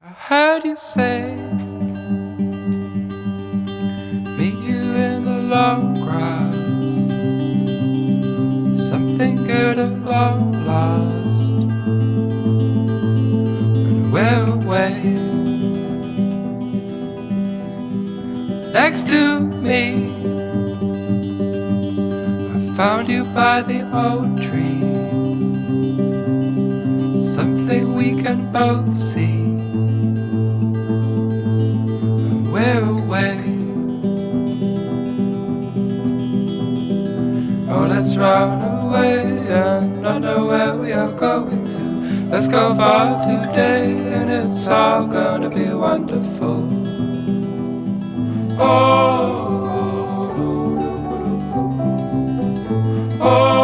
I heard you say, meet you in the long grass. Something good at long last. And we're away next to me. I found you by the old tree. Something we can both see. We're away. Oh, let's run away and not know where we are going to. Let's go far today and it's all gonna be wonderful. Oh, oh, oh.